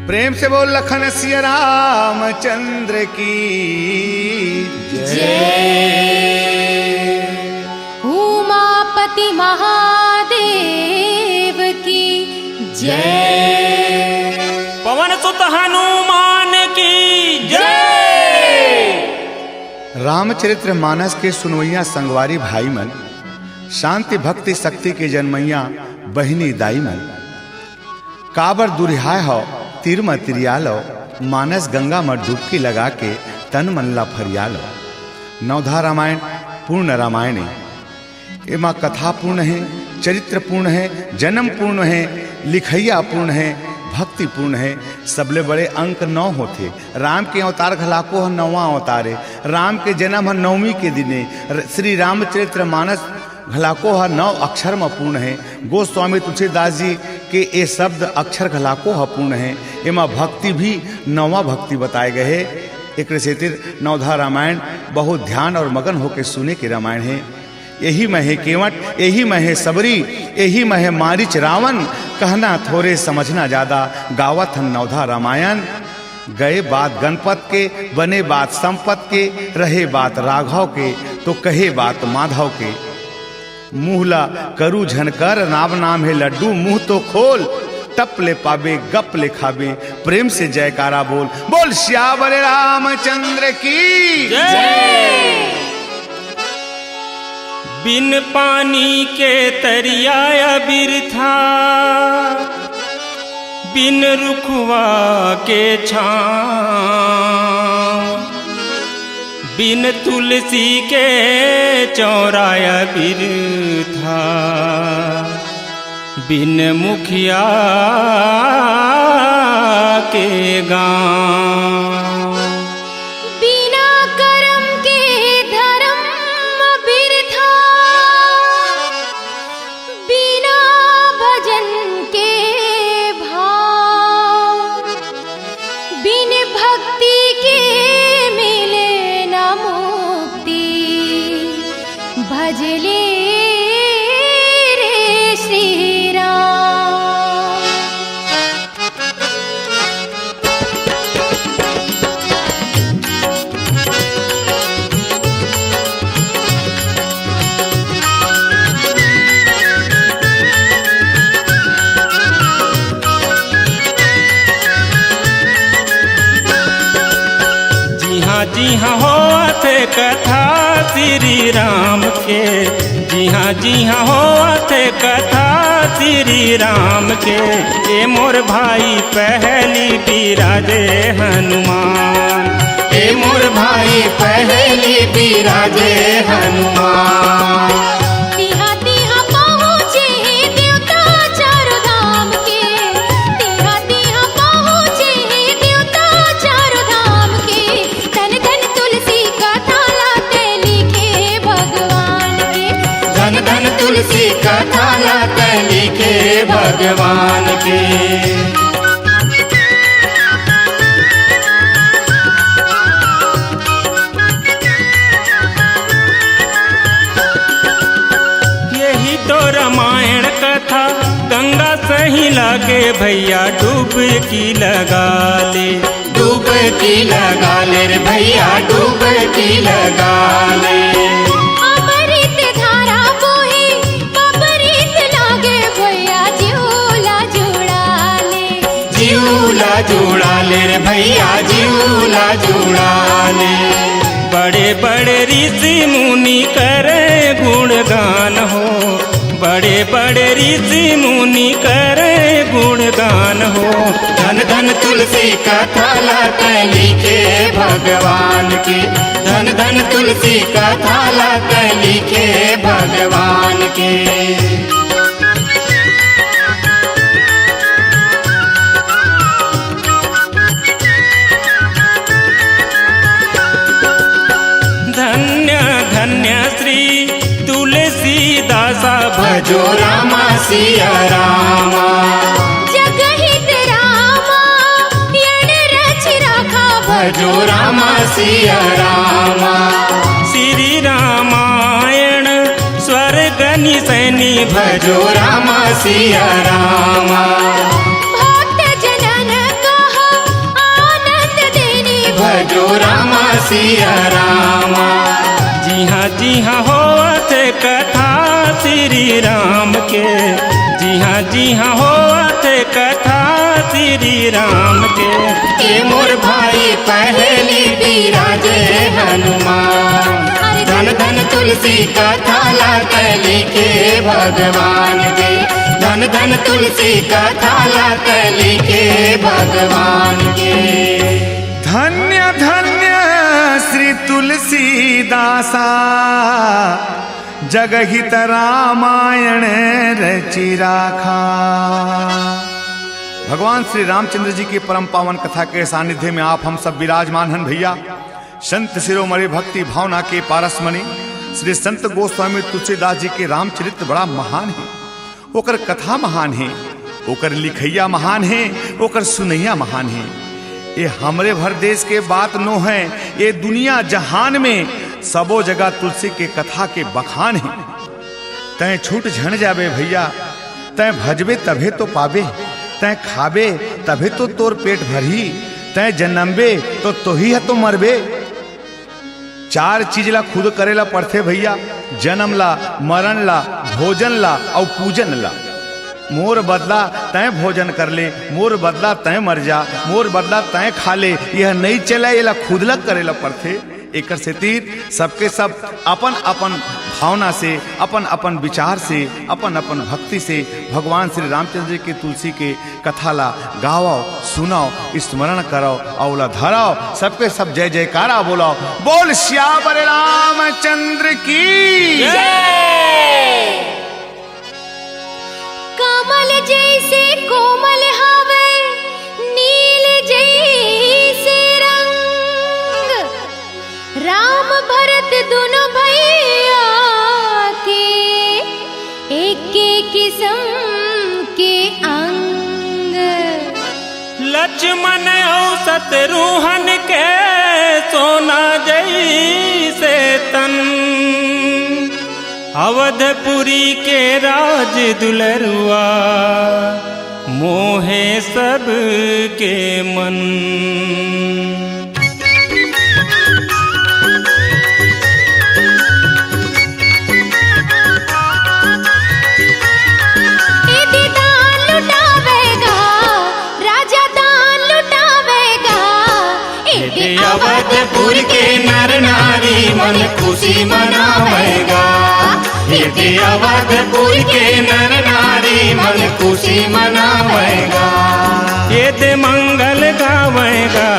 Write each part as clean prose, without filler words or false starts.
प्रेम से बोल लखन सिया रामचंद्र की जय। उमापति महादेव की जय। पवन सुत हनुमान की जय। रामचरित्र मानस के सुनवैया संगवारी भाई मन, शांति भक्ति शक्ति के जन्मैया बहिनी दाई मन, काबर दुरिहाय हो तीर में तिरियालो, मानस गंगा में डुबकी लगा के तन मन ला फरियालो। नवधा रामायण पूर्ण रामायण है, एमा कथा पूर्ण है, चरित्र पूर्ण है, जन्म पूर्ण है, लिखैया पूर्ण है, भक्ति पूर्ण है। सबले बड़े अंक 9 होते। राम के अवतार घलाको है 9वां अवतार है। राम के जन्म है 9वीं के दिने। श्री रामचरित्र मानस घलाको है 9 अक्षर में पूर्ण है। गोस्वामी तुलसीदास जी के ये शब्द अक्षर घलाको है पूर्ण है। एमा भक्ति भी 9वां भक्ति बताए गए है। एक सेतिर नवधा रामायण बहुत ध्यान और मगन होकर सुने के रामायण है। यही में है केवट, यही में है सबरी, यही में है मारिच रावण, कहना थोड़े समझना ज्यादा, गावत हम नवधा रामायण। गए बात गणपत के, बने बात संपत के, रहे बात राघव के, तो कहे बात माधव के। मुहला करू झनकर, नाम नाम है लड्डू, मुंह तो खोल, टप ले पाबे गप ले खाबे, प्रेम से जयकारा बोल, बोल श्यावर रामचंद्र की जय। बिन पानी के तरिया बिरथा, बिन रुखवा के छाँव, बिन तुलसी के चौराया बिरथा, बिन मुखिया के गाँव। बिना कर्म के धर्म बिरथा, बिना भजन के भाव, बिन भक्ति के मिले न मुक्ति, भजले रे श्री राम। जी हाँ होत कथा श्री राम के, जी हाँ होत कथा श्री राम के। ए मोर भाई पहली बिराजे हनुमान, ए मोर भाई पहली बिराजे हनुमान। तिहा तिहा पहुँचे देवता चारों धाम के, तिहा तिहा पहुँचे देवता चारों धाम के। धन धन तुलसी कथा लाते लिखे भगवान के, धन धन तुलसी कथा लाते लिखे भगवान के। यही तो रामायण कथा गंगा सही लागे भैया, डुबकी लगा ले, डुबकी लगा ले रे भैया, डुबकी लगा ले। अमृत धारा बोहे अमृत लागे भैया, झूला जुड़ा ले, झूला जुड़ा ले रे भैया, झूला जुड़ा ले। बड़े बड़े ऋषि मुनि करे गुणगान हो, बड़े बड़े ऋषि मुनि करे गुणगान हो। धन धन तुलसी कथा लाते लिखे भगवान के, धन धन तुलसी कथा लाते लिखे भगवान के। धन्य धन्य श्री तुलसीदासा, भजो रामा सिया रामा। जगहित रामा यण रच राखा, भजो रामा सिया रामा। श्री रामायण स्वर्ग निसैनी, भजो रामा सिया रामा। भक्त जनन कहा सिया रामा। जी हाँ होत कथा श्री राम के, जी हाँ होत कथा श्री राम के। ए मोर भाई पहली बिराजे हनुमान, धन धन तुलसी कथा लाके लिखे भगवान के, धन धन तुलसी कथा लाके लिखे भगवान के। धन्य धन्य श्री तुलसीदासा, जगहित रामायण रचि राखा। भगवान श्री रामचंद्र जी की परम पावन कथा के सानिध्य में आप हम सब विराजमान हैं भैया। संत शिरोमणि भक्ति भावना के पारसमणि श्री संत गोस्वामी तुलसीदास जी के रामचरित्र बड़ा महान है। ओकर कथा महान है, ओकर लिखैया महान है, ओकर सुनैया महान है। ये हमरे भर देश के बात नो है, ये दुनिया जहान में सबो जगह तुलसी के कथा के बखान है। तय छूट झन जाबे भैया, तय भजबे तभे तो पाबे, तय खाबे तभे तो तोर पेट भरी, तय जन्मबे तो ही है तो मरबे। चार चीज ला खुद करेला पड़थे भैया, जन्म ला, मरण ला, भोजन ला और पूजन ला। मोर बदला तय भोजन कर ले, मोर बदला तय मर जा, मोर बदला तय खा ले, यह नहीं चला, ये ला खुद ला करेला पड़थे। एकर से तीर सबके सब अपन अपन भावना से, अपन अपन विचार से, अपन अपन भक्ति से भगवान श्री रामचंद्र जी के तुलसी के कथा ला गाओ, सुनाओ, स्मरण करो औला धराओ। सबके सब जय जयकारा बोलाओ। बोल श्यावर रामचंद्र की जय। कमल जैसे कोमल हवे, नील जैसे रंग, राम भरत दोनों भैया के एक किस्म के अंग। लक्ष्मण और शत्रुघ्न के सोना जैसे तन, अवधपुरी के राज दुलरुआ मोहे सब के मन। अवधपुर के नर नारी मन खुशी मनावेगा, ये अवधपुर के नर नारी मन खुशी मनावेगा। ये दे मंगल गावेगा,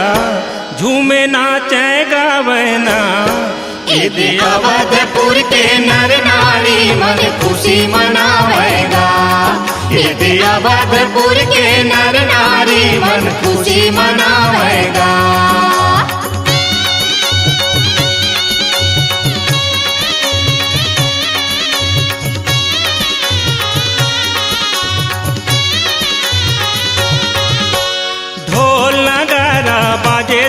झूमे नाचे गावेना, ये अवधपुर के नर नारी मन खुशी मनावेगा, ये अवधपुर के नर नारी मन खुशी मनावेगा।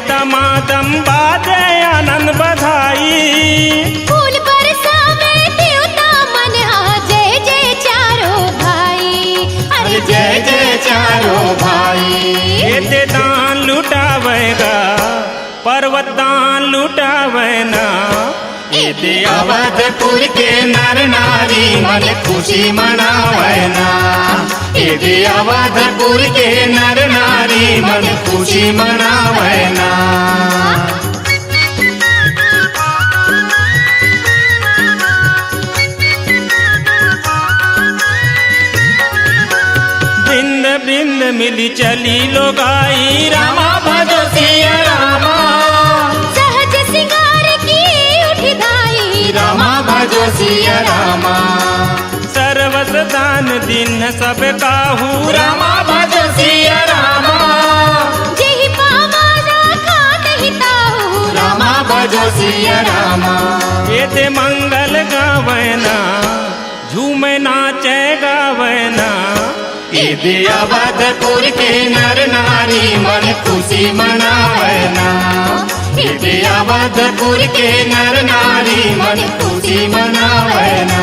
दमादम बाजे आनंद बधाई, फूल बरसावे देवता मन, जय जय चारों भाई, अरे जय जय चारों भाई। ये दान लुटावेगा, पर्वत दान लुटावेना, ये अवधपुर के नर नारी मन खुशी मनावेना, ये अवधपुर के नर नारी मन खुशी मनावेना। बिंद बिंद मिली चली लोगाई, रामा भजो सिया रामा, सहज सिंगार की उठी धाई, रामा भजो सिया रामा। सर्वस दान दिन सब काहू, रामा भजो सिया रामा, जेहि पावा राखा तहि ताहू, रामा भजो सिया रामा। ये दे मंगल गावना, झूमे नाचे गावना, ये अवधपुर के नर नारी मन खुशी मनावेना, ये अवधपुर के नर नारी मन खुशी मनावेना,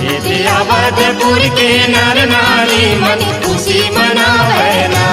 ये अवधपुर के नर नारी मन खुशी मनावेना।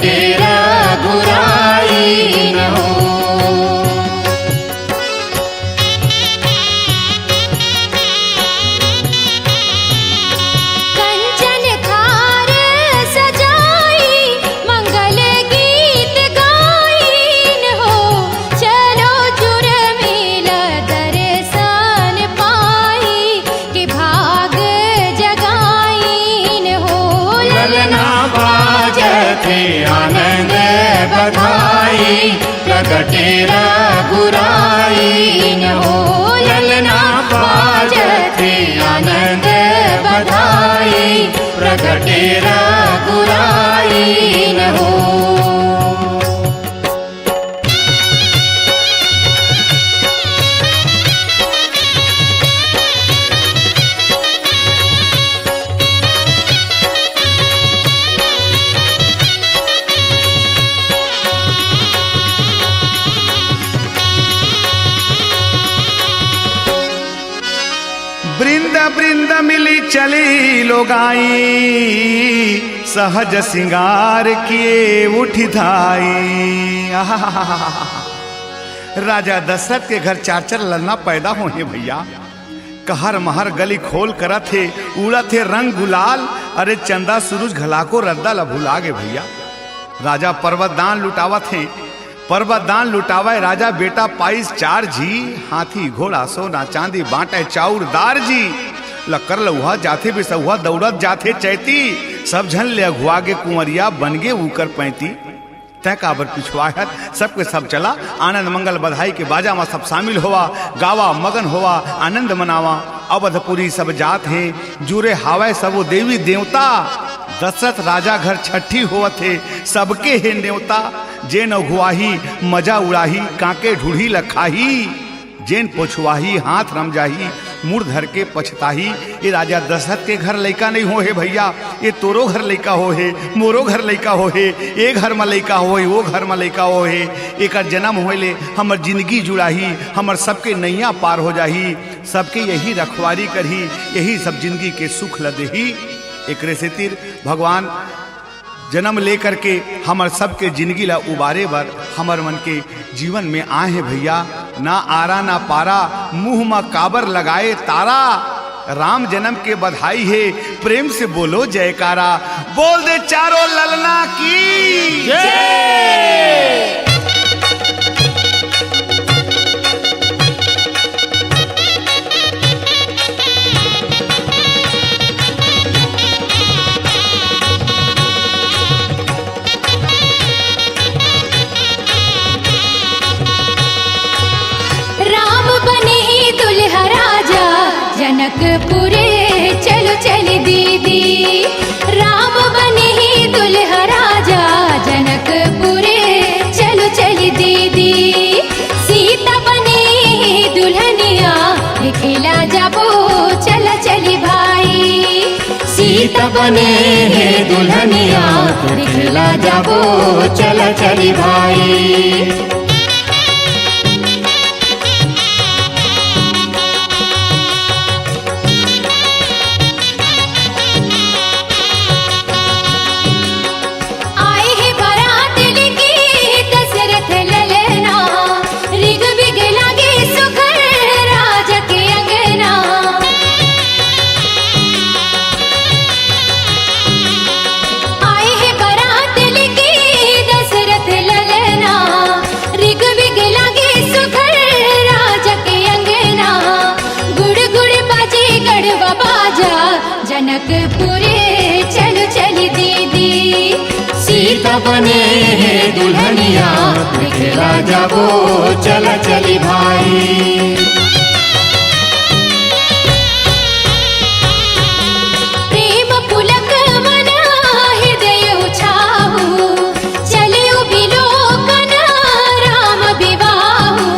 प्रगटे रघुराई न हो। कंचन थार सजाई मंगल गीत गाइन हो, चलो जुर्मिला दर्शन पाई कि भाग जगाइन हो। ललना बाजते आनंद बधाई प्रगटे रघुराई न हो। ललना बाजते आनंद बधाई प्रगटे रघुराई न हो। बृंद बृंद मिली चली लोगाई, सहज सिंगार किए उठी धाई। राजा दशरथ के घर चार चार ललना पैदा होने भैया, कहर महर गली खोल करा थे, उड़ा थे रंग गुलाल, अरे चंदा सूरज घला को रद्दा लभुला गे भैया। राजा पर्वत दान लुटावा थे, पर्वत दान लुटावे राजा बेटा पाइस चार जी, हाथी घोड़ा सोना चांदी बांटे चाउर दार जी। लकर लउहा जाथे बिसहुआ दौड़त जाथे चैती, सब झन ले अघुआ के कुंवरिया बन गे ऊकर पैती। तय काबर पिछवाहत सबके सब चला, आनंद मंगल बधाई के बाजा में सब शामिल होवा, गावा मगन होवा आनंद मनावा। अवधपुरी सब जात हैं जुरे हावे सबो देवी देवता, दशरथ राजा घर छठी होवत थे सबके हे न्योता। जेन अघुआही मजा उड़ाही कांके ढूढ़ी लखाही, जेन पोछुआही हाथ रम जाही मुड़ धर के पछताही। ये राजा दशरथ के घर लइका नहीं हो हे भैया, ये तोरो घर लइका हो हे, मोरो घर लइका हो हे, ये घर में लइका हो हे, वो घर में लइका हो हे। एक जन्म होले हमर जिंदगी जुड़ाही, हमर सबके नैया पार हो जाही, सबके यही रखवारी करही, यही सब जिंदगी के सुख लदेही। एक से तीर भगवान जन्म लेकर के हमर सबके जिंदगी ला उबारे बर हमर मन के जीवन में आए हैं भैया। ना आरा ना पारा मुंह में काबर लगाए तारा, राम जन्म के बधाई है प्रेम से बोलो जयकारा। बोल दे चारों ललना की जय। जनकपुरे चलो चल दीदी, राम बने ही दुल्हा राजा, जनकपुरे चलो चल दीदी। सीता बने ही दुल्हनिया, खेला जाबो चला चली भाई। सीता बने हे दुल्हनिया, खेला जाबो चला चली भाई। जनकपुरे चलो चल दीदी, सीता बने हे दुल्हनिया, खेला जाबो चला चली भाई। प्रेम पुलक मना हृदय उछाहु, चले बिलोकन राम विवाहु।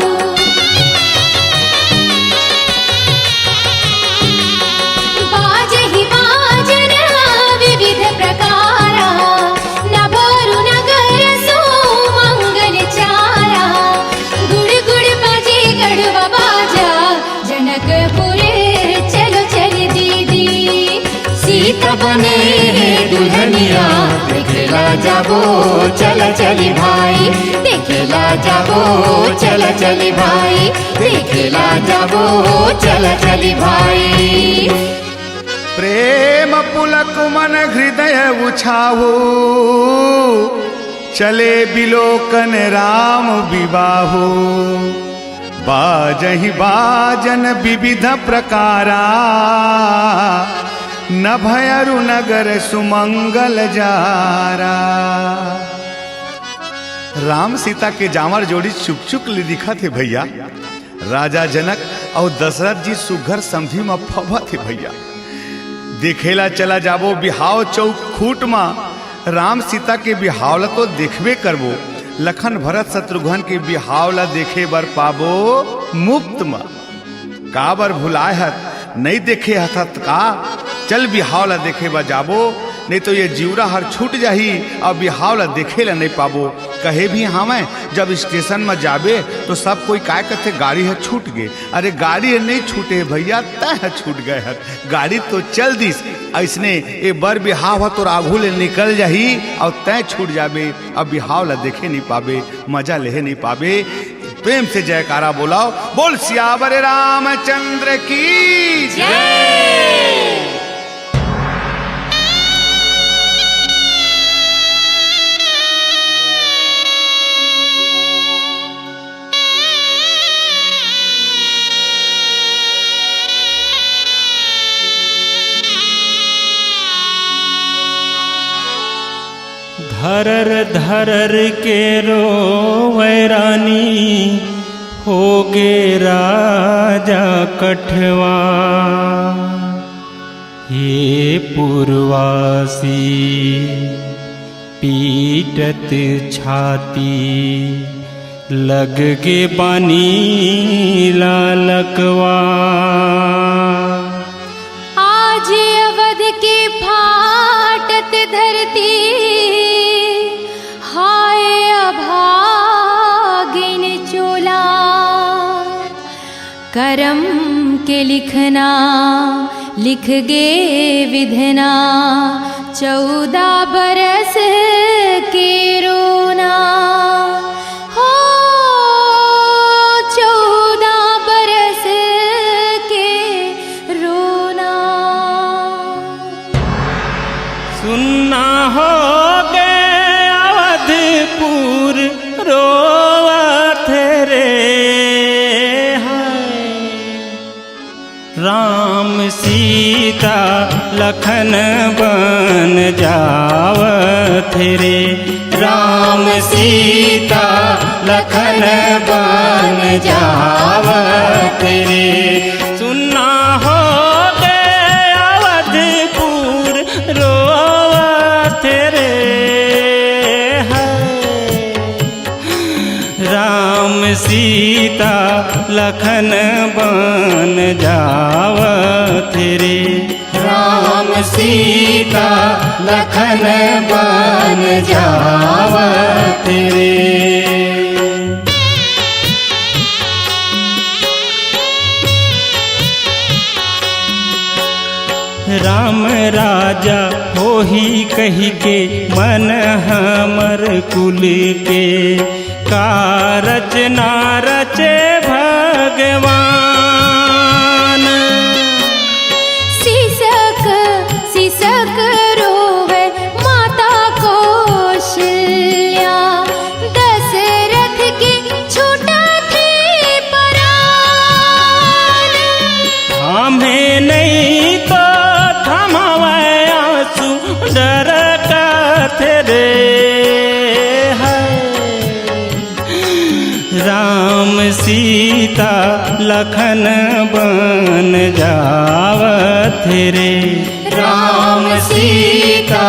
बाजहि बाजन विविध प्रकारा, नभोरु नगर सो मंगल चारा। गुड़ गुड़ बाजे गढ़वा बाजा, जनकपुरे चलो चल दीदी। सीता बने हे दुल्हनिया, खेला देखेला जाबो चल चली भाई, देखेला जाबो चल चली भाई, देखेला जाबो चल चली भाई। प्रेम पुलक मन हृदय उछाओ, चले बिलोकन राम विवाहो। बाजहि बाजन विविध प्रकारा, न भयरु नगर सुमंगल जारा। राम सीता के जामर जोड़ी चुक चुक ले दिखा थे भैया। राजा जनक और दशरथ जी सुघर समझी में फवा थे भैया। देखेला चला जाबो बिहाव चौक खूट मा, राम सीता के बिहावला तो देखबे करबो। लखन भरत शत्रुघ्न के बिहावला देखे बर पाबो मुफ्त मा। का बर भुलाए हत नहीं देखे हत का, चल बिहावला देखे बा जाबो, नहीं तो ये जीवरा हर छूट जाही और बिहावला देखे ला नहीं पाबो। कहे भी हमें जब स्टेशन में जाबे तो सब कोई काय कहते गाड़ी है छूट गए। अरे गाड़ी है नहीं छूटे भैया, तय है छूट गए है, गाड़ी तो चल दिस। ऐसने ये बर बिहाव है तो आगू ले निकल जाही और तय छूट जाबे, अब बिहावला देखे नहीं पाबे, मजा ले नहीं पाबे। प्रेम से जयकारा बोलाओ, बोल सियावर रामचंद्र की जय। धरर धरर के रोवे रानी, होगे राजा कठवा। ये पुरवासी पीटत छाती, लग गे बानी लालकवा। आज अवध के फाटत धरती, हाय अभागिन चोला। करम के लिखना लिख गे विधना, 14 बरस के रोना। हो 14 बरस के रोना। सुनना हो अवधपुर रोवत रे, राम सीता लखन बन जावत रे। राम सीता लखन बन जावत रे। सुनना हो अवधपुर रोवत रे, राम सीता लखन बन जावत रे। राम सीता लखन बन जावत रे। राम राजा हो ही कही के, मन हमर कुल के। का रचना रचे भगवान, सीसक सीसक रोवे माता कौशल्या। दशरथ की छूटा थी परान, हमें नहीं तो थमावे आंसू डर का थे। राम सीता लखन बन जावत रे। राम सीता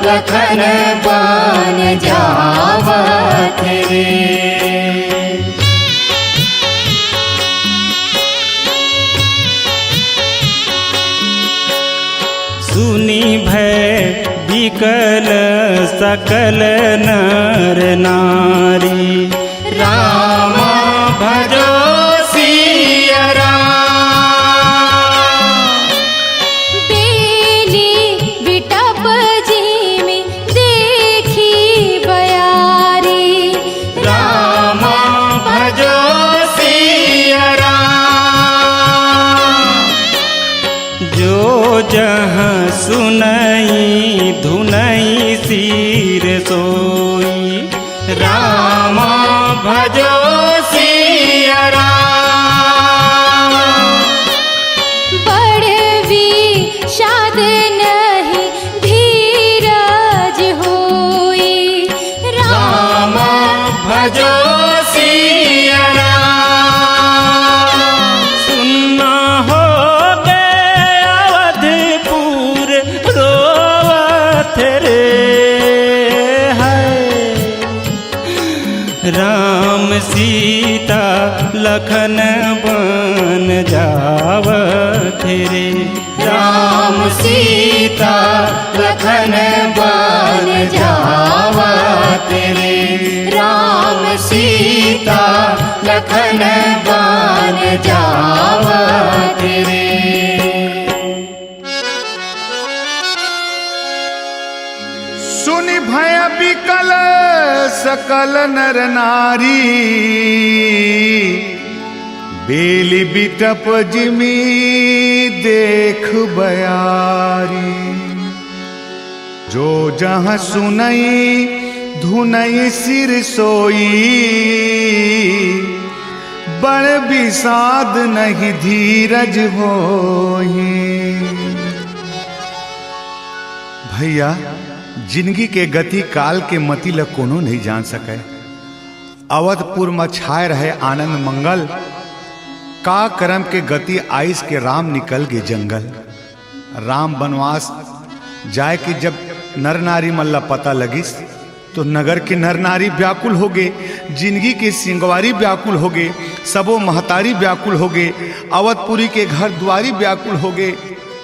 लखन बन जावत रे। सुनी भय विकल सकल नर नारी, राम भजो सिया बेली बिटप जी में देख जहाँ सुनई धुनई सिर सोई राम भजो सिया राम। बड़वी शाद नहीं धीरज होई राम भजो सिया राम। सुनना हो गए अवधपुर रोवत रे राम सीता लखन बन जावत रे राम सीता लखन बन जावत रे राम सीता लखन बन जावत रे। सुनि भय विकल सकल नर नारी बेली बिटप जिमी देख बयारी। जो जहाँ सुनई धुनई सिर सोई बड़ विषाद नहीं धीरज होई। भैया जिंदगी के गति काल के मति ल कोनो नहीं जान सके। अवधपुर में छाए रहे आनंद मंगल का कर्म के गति आइस के राम निकल गए जंगल। राम वनवास जाए कि जब नर नारी मल्ला पता लगिस तो नगर के नर नारी व्याकुल हो गए, जिंदगी के सिंगवारी व्याकुल हो गए, सबो महतारी व्याकुल हो गए, अवधपुरी के घर द्वारी व्याकुल हो गए।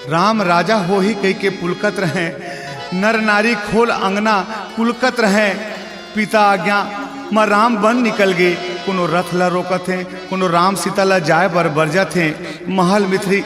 राम राजा हो ही कह के पुलकत रहे, नर नारी खोल अंगना कुलकत रहे। पिता आज्ञा म राम बन निकल गए, कोनो रथ ला रोकत हैं, कोनो राम सीता ला जाए बर बरजत हैं। महल मिथरी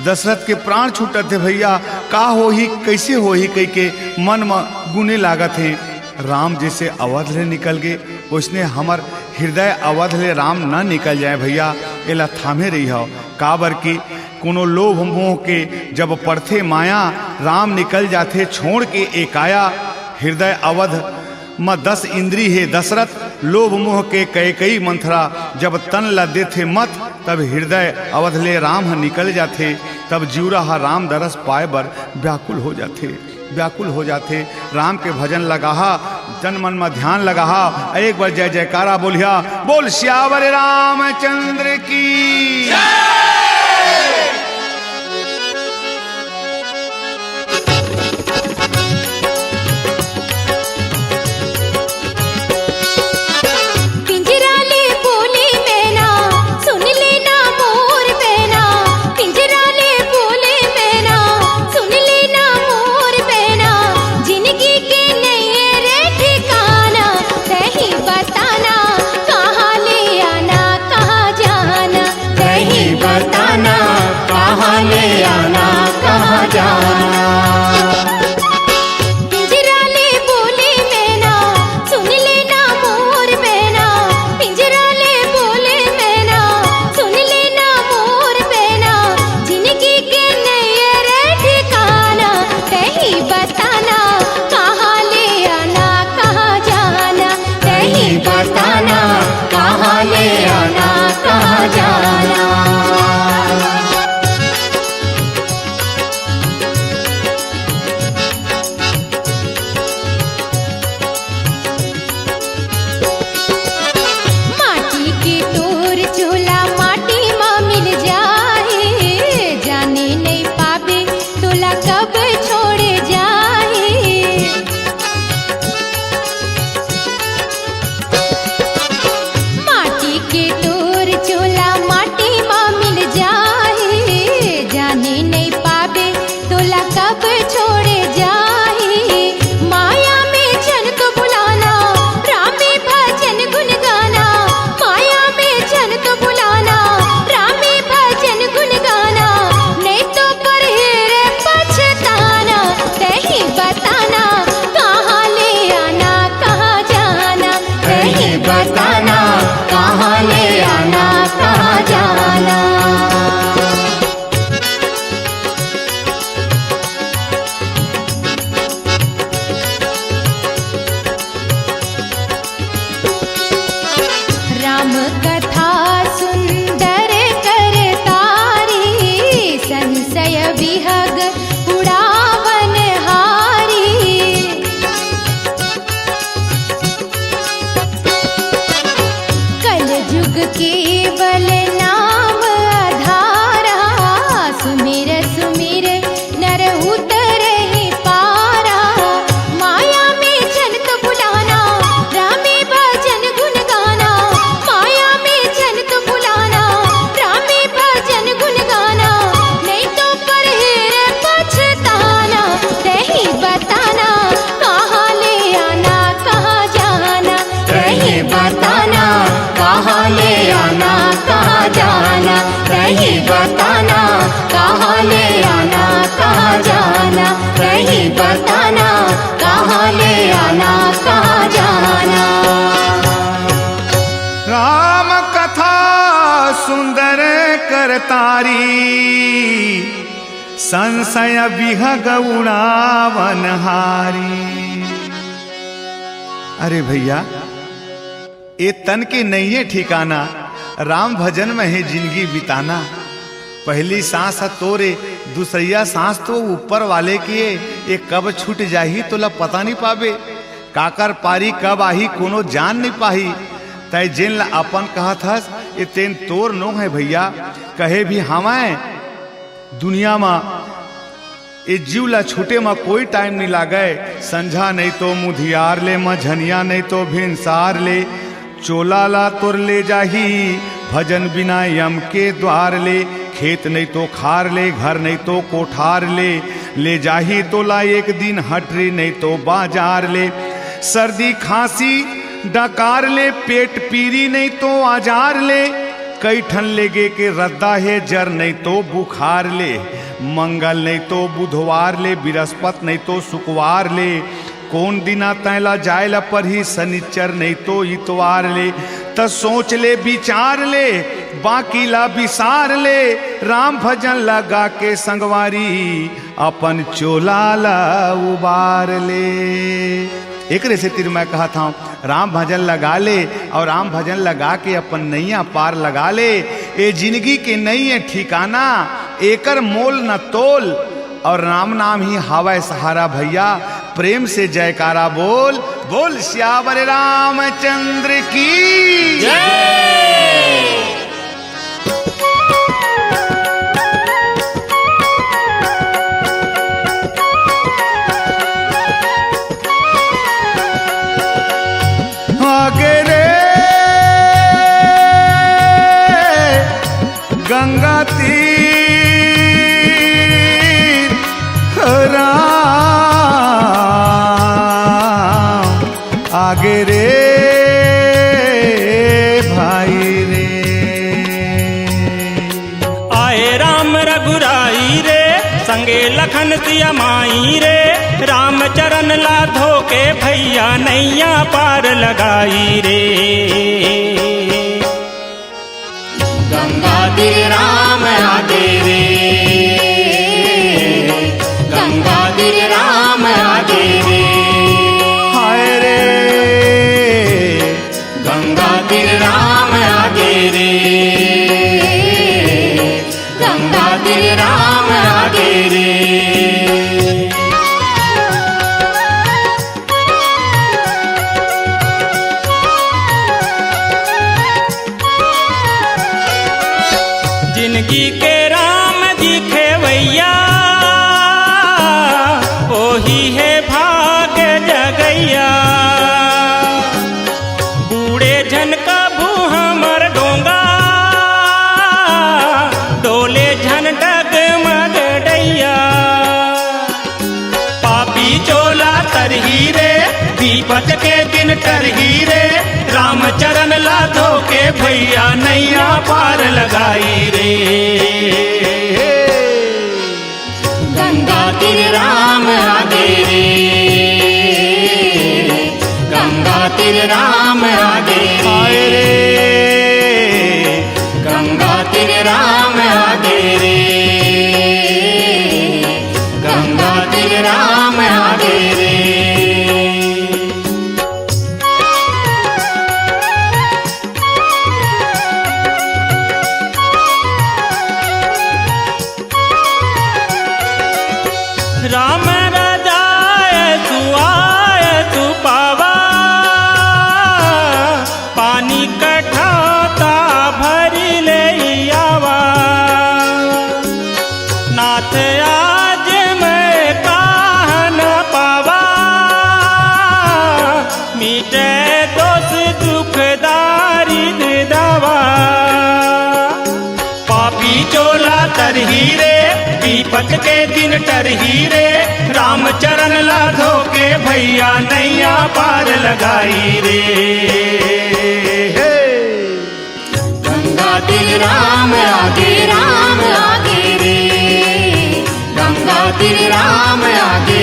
दशरथ के प्राण छूटत थे, भैया का हो ही कैसे हो ही कह के मन में गुने लागत हैं। राम जैसे अवध ले निकल गए उसने हमर हृदय अवध ले राम न निकल जाए भैया, एला थामे रही हो। काबर की कोनो लोभ मोह के जब पड़थे माया, राम निकल जाते छोड़ के एकाया। हृदय अवध म 10 इंद्री है दशरथ, लोभ मोह के कई मंथरा जब तन ला देथे मत, तब हृदय अवध ले राम निकल जाते। तब जीवरा राम दरस पाए बर व्याकुल हो जाते, व्याकुल हो जाते। राम के भजन लगाहा, तन मन में ध्यान लगाहा, एक बार जय जयकारा बोलिया, बोल श्यावर रामचंद्र की। कहीं बताना कहाँ ले आना कहाँ जाना, कहीं बताना कहाँ ले आना कहाँ जाना। राम कथा सुंदर करतारी संशय विहग उड़ावनहारी। अरे भैया ये तन के नहीं है ठिकाना, राम भजन में है जिंदगी बिताना। पहली सांस है तोरे दूसरिया सांस तो ऊपर वाले किए, ये कब छूट जाही तोला पता नहीं पावे। काकर पारी कब आही कोनो जान नहीं पाही। तय जिन ला अपन कहत हस ये तेन तोर नो है भैया, कहे भी हमाए दुनिया में ये जीव ला छूटे में कोई टाइम नहीं लागे। संझा नहीं तो मुधियार ले, मझनिया नहीं तो भिनसार ले, चोला ला तुर ले जाही भजन बिना यम के द्वार ले। खेत नहीं तो खार ले, घर नहीं तो कोठार ले जाही तो ला एक दिन हटरी नहीं तो बाजार ले। सर्दी खांसी डकार ले, पेट पीरी नहीं तो आजार ले, कई ठन लेगे के रद्दा है जर नहीं तो बुखार ले। मंगल नहीं तो बुधवार ले, बृहस्पति नहीं तो शुक्रवार ले, कौन दिना तैला जायला पर ही शनिचर नहीं तो इतवार ले। त सोच ले विचार ले बाकी ला विसार ले, राम भजन लगा के संगवारी अपन चोला ला उबार ले। एक से तिर मैं कहा था राम भजन लगा ले और राम भजन लगा के अपन नैया पार लगा ले। ये जिंदगी के नहीं है ठिकाना, एकर मोल न तोल और राम नाम ही हवा सहारा भैया। प्रेम से जयकारा बोल बोल श्यावर रामचंद्र की जय। आगे रे गंगा तीर राम, आगे रे भाई रे। आए राम रघुराई रे, संगे लखन सिया माई रे, राम चरण ला धोके भैया नैया पार लगाई रे। गंगा तीर राम आगे रे, गंगा तीर राम आगे रे। हाय रे गंगा तीर राम आगे रे, गंगा तीर राम आगे रे। जिंदगी के राम जी खेवैया, ओही है भाग जगैया। बूढ़े झन का भू हमर डोंगा, डोले झन डगमग डैया। पापी चोला तरही रे, विपत के दिन तरही रे, राम चरण ला धोके भैया नैया पार लगाई रे। गंगा तीर राम आगे रे, गंगा तीर राम आगे हाय रे गंगा तीर राम आगे रे, गंगा तीर राम आगे रे। राम रजाय तू आय तू पावा, पानी कठाता भरी ले आवा। नाथ आज मैं काह न पावा, मीटे दोष दुखदारी दावा। पापी चोला तरही रे, विपत के दिन तरही रे, राम चरण ला धोके भैया नैया पार लगाई रे। गंगा तीर राम आगे रे, गंगा तीर राम आगे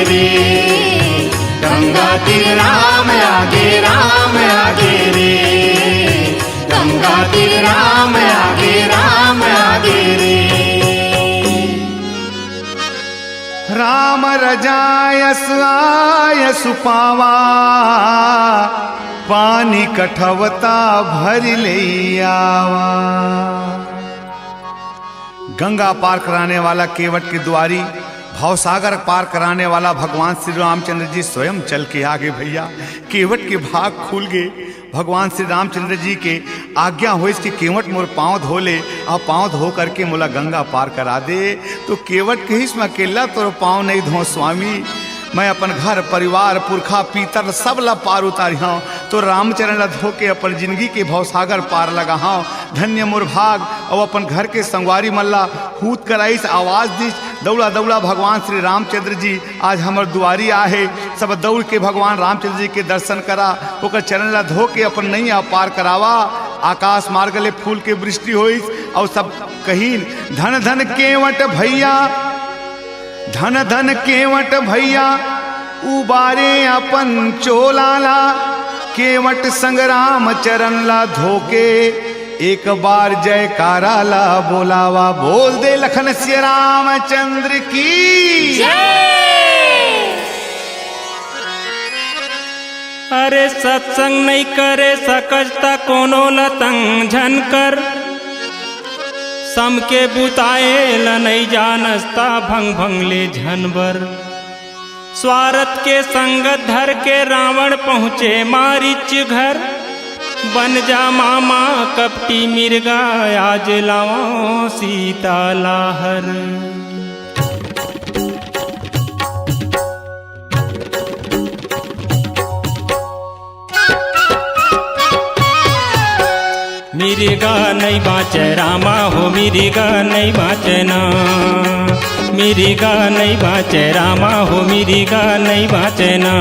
रे, गंगा तीर राम आगे रे, गंगा तीर राम आगे रे। राम रजायस आयस पावा, पानी कठवता भर ले आवा। गंगा पार कराने वाला केवट के द्वारी, भवसागर पार कराने वाला भगवान श्री रामचंद्र जी स्वयं चल के आगे भैया। केवट के भाग खुल गए। भगवान श्री रामचंद्र जी के आज्ञा हो इसकी केवट मोर पाँव धो ले, और पाँव धो करके मोला गंगा पार करा दे। तो केवट के हिस्म अकेला तो पाँव नहीं धो स्वामी, मैं अपन घर परिवार पुरखा पीतर सब ला पार उतारी हूँ। तो रामचरण ला धो के अपन जिंदगी के भवसागर पार लगा हूँ। धन्य मोर भाग। और अपन घर के संगवारी मल्ला हूत कराइस आवाज दिस, दौड़ा दौड़ा भगवान श्री रामचंद्र जी आज हमर दुआरी आहे। सब दौड़ के भगवान रामचंद्र जी के दर्शन करा, ओकर चरण ला धो के अपन नैया पार करावा। आकाश मार्ग ले फूल के वृष्टि होइस, और सब कहीं धन धन केवट भैया, धन धन केवट भैया उबारे अपन चोलाला। केवट संग्राम चरण ला धोके एक बार जयकारा ला बोलावा। बोल दे लखन श्री रामचंद्र की अरे सत्संग नहीं करे सकजता कोनो लतंग झनकर, सम के बुताए ल नहीं जानस्ता भंग भंग ले झनबर। स्वार्थ के संगत धर के रावण पहुँचे मारीच घर, बन जा मामा कपटी मिर्गा आज लाओ सीता लाहर। मिर्गा नहीं बाँचे रामा हो, मिर्गा नहीं बाँचना, मिर्गा नहीं बाँचे रामा हो, मिर्गा नहीं बाँचना।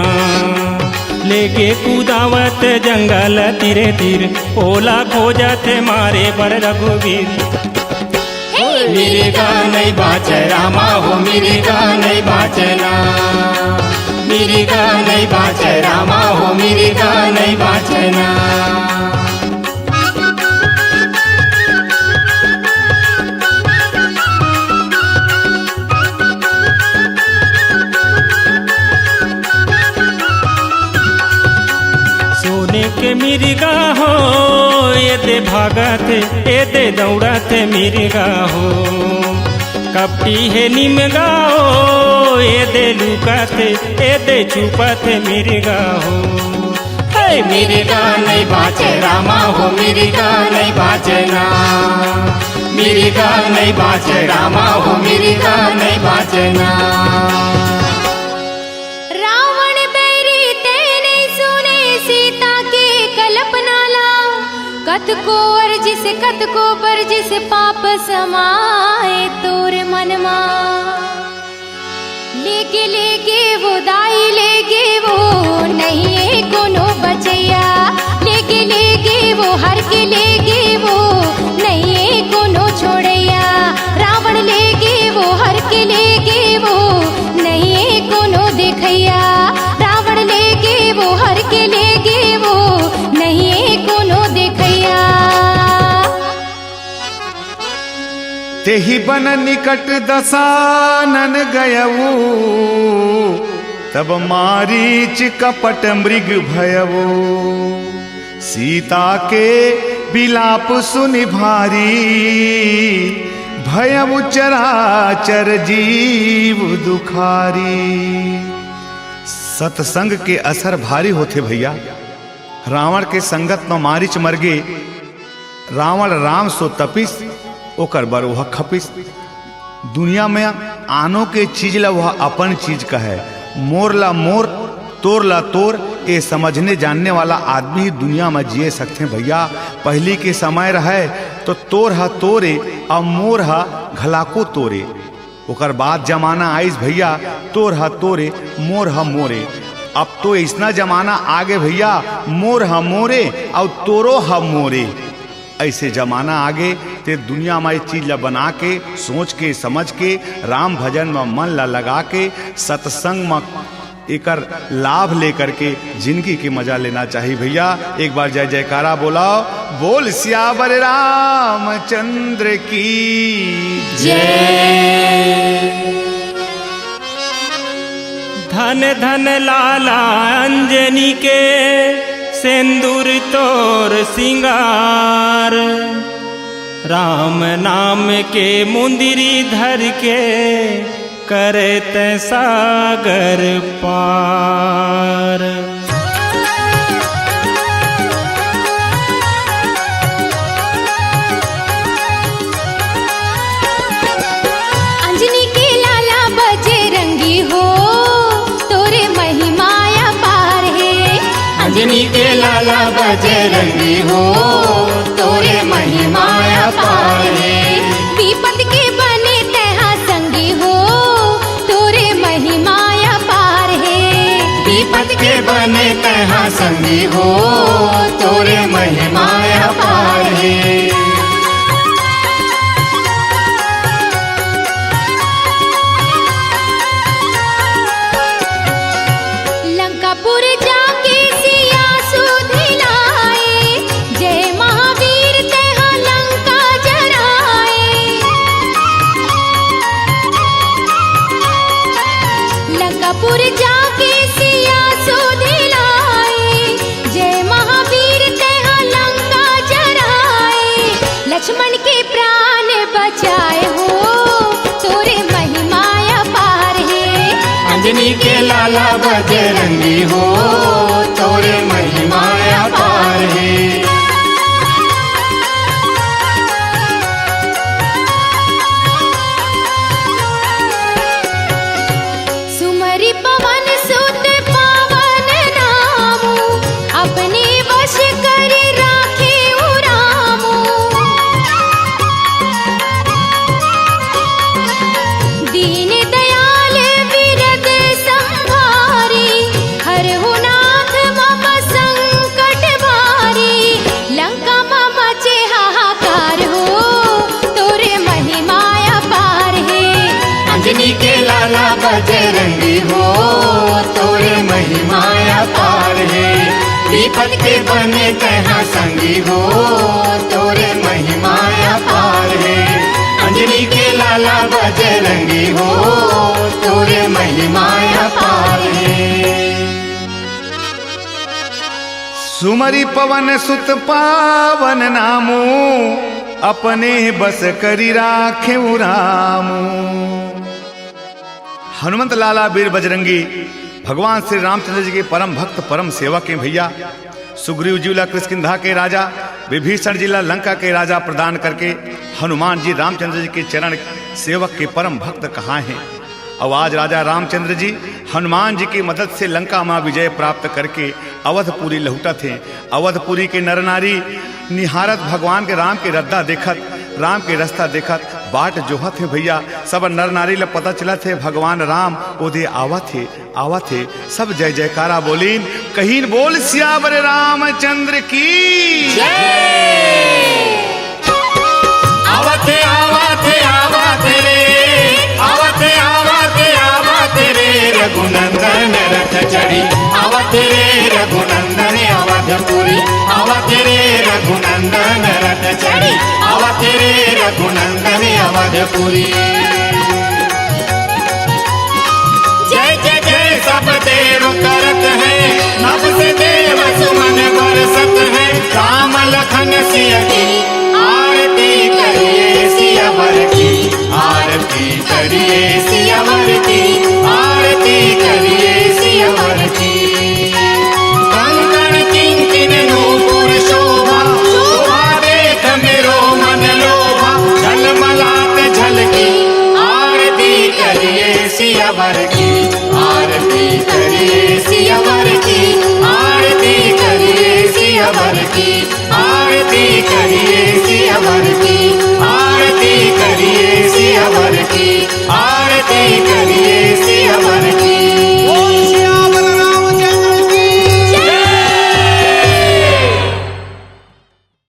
लेके कूदावत जंगल तीरे तीर, ओला खोजत मारे बर रघुवीर। मिर्गा नहीं बाँचे रामा हो, मिर्गा नहीं बाँचना, मिर्गा नहीं बाँचे रामा हो, मिर्गा नहीं बाँचना। के मिर्गा हो ये दे भागत ये दे दौड़त मिर्गा हो, कपटी है निमगा हो ये दे लुकत ये दे छुपत मिर्गा हो। मिर्गा नहीं बाँचे रामा हो, मिर्गा नहीं बाँचना, मिर्गा नहीं बाँचे रामा हो, मिर्गा नहीं बाँचना। कत को अर्ज से कत को बर्ज से पाप समाए तोर मनमा। लेके लेके वो दाई लेके वो नहीं है कोनो बचैया, लेके लेके वो हर के लेके वो नहीं है कोनो छोड़ैया। रावण लेके वो हर के लेके वो नहीं है कोनो देखैया, रावण लेके वो हर के लेके वो नहीं है कोनो देखैया। तेहि बन निकट दसानन गयऊ, तब मारीच कपट मृग भयऊ। सीता के बिलाप सुनि भारी, भयऊ चराचर जीव दुखारी। सत्संग के असर भारी होते भैया। रावण के संगत में मारीच मर गे, रावण राम सो तपिस ओकर बर वह खपिस। दुनिया में आनो के चीज ला वह अपन चीज का है, मोर ला मोर तोर ला तोर, ये समझने जानने वाला आदमी ही दुनिया में जिए सकते हैं भैया। पहली के समय रहे तो तोर हा तोरे और मोर हा घलाको तोरे, ओकर बाद जमाना आइस भैया तोर हा तोरे मोर हा मोरे। अब तो इतना जमाना आगे भैया मोर हा मोरे और तोरो हा मोरे। ऐसे जमाना आगे ते दुनिया में चीज ला बना के सोच के समझ के राम भजन में मन ला लगा के सत्संग में एकर लाभ लेकर के जिंदगी के मजा लेना चाहिए भैया। एक बार जय जयकारा बोलाओ, बोल सियावर रामचंद्र की जय। धन धन लाला अंजनी के सिंदूर तोर सिंगार, राम नाम के मुंदरी धर के करत सागर पार। अंजनी के लाला बजरंगी हो, तोरे महिमाया पार है। अंजनी के लाला बजरंगी हो, तोरे महिमाया पार है। विपद के बने तहा संगी हो, तोरे महिमाया पार है। विपद के बने तहा संगी हो, तोरे महिमाया पार है। लंकापुर जाके सिया सुधिलाए, जय महावीर तहा लंका जराए। लंकापुर जाके सिया सुधिलाए, जय महावीर तहा लंका जराए। लक्ष्मण के प्राण बचाए हो, तोरे महिमाया पार है। अंजनी के लाला बजरंगी हो, तोरे महिमाया पार है। सुमरि पवन सुत पावन नामु, अपने वश कर राखे उरामु। दीन दयाल बिरद संभारी, हरहु नाथ मम संकट भारी। लंका मम चे हाहाकार हो, तोरे महिमाया पार है। अंजनी के लाला बजरंगी हो, तोरे महिमाया पार है। विपद के बने तहा संगी हो, तोरे महिमाया पार है। अंजनी के लाला बजरंगी हो, तोरे महिमाया पार है। सुमरि पवन सुत पावन नामो, अपने बस करी राखे रामू। हनुमंत लाला वीर बजरंगी भगवान श्री रामचंद्र जी के परम भक्त परम सेवक हैं भैया। सुग्रीव जी ला किष्किंधा के राजा, विभीषण जी ला लंका के राजा प्रदान करके हनुमान जी रामचंद्र जी के चरण सेवक के परम भक्त कहाँ हैं। और आज राजा रामचंद्र जी हनुमान जी की मदद से लंका में विजय प्राप्त करके अवधपुरी लौटा थे। अवधपुरी के नर नारी निहारत भगवान के राम के रद्दा देखत, राम के रास्ता देखत बाट जोहत है भैया। सब नर नारी ला पता चला थे भगवान राम ओदे आवा थे। सब जय जयकारा बोलीन, कहीं बोल सियावर रामचंद्र की आवते आवते आवते रे, आवते आवते आवते रे, रघुनंदन रथ चढ़ी। आवते रे रघुनंदन अवधपुरी, आवते रे रघुनंदन रथ चढ़ी। आवते रे रघुनंदन अवधपुरी। जय जय जय सब देव करत है, नभ से देव सुमन बरसत है। राम लखन सिया की